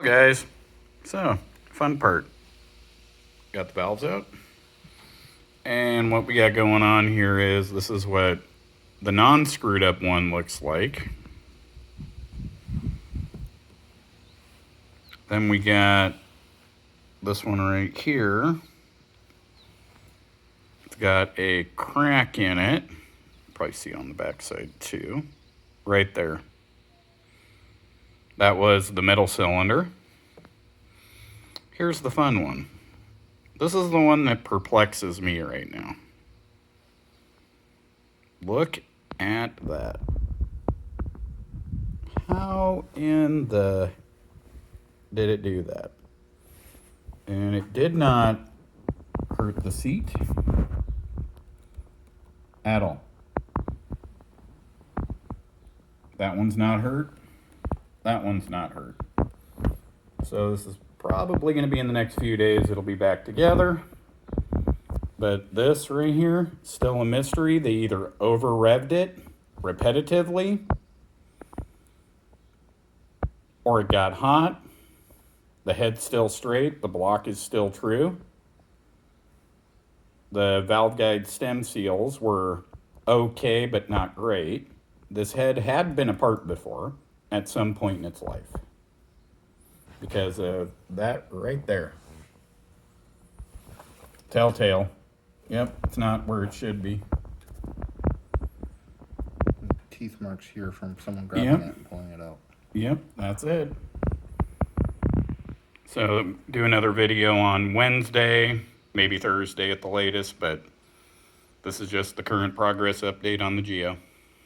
Guys, so fun part, got the valves out, and what we got going on here is this is what the non-screwed up one looks like. Then we got this one right here. It's got a crack in it, probably see on the back side too, right there. That was the middle cylinder. Here's the fun one. This is the one that perplexes me right now. Look at that. How in the did it do that? And it did not hurt the seat at all. That one's not hurt. That one's not hurt. So this is probably going to be in the next few days. It'll be back together. But this right here, still a mystery. They either over-revved it repetitively, or it got hot. The head's still straight. The block is still true. The valve guide stem seals were okay, but not great. This head had been apart before at some point in its life because of that right there. Telltale. Yep, it's not where it should be. Teeth marks here from someone grabbing it and pulling it out. Yep, that's it. So do another video on Wednesday, maybe Thursday at the latest, but this is just the current progress update on the Geo.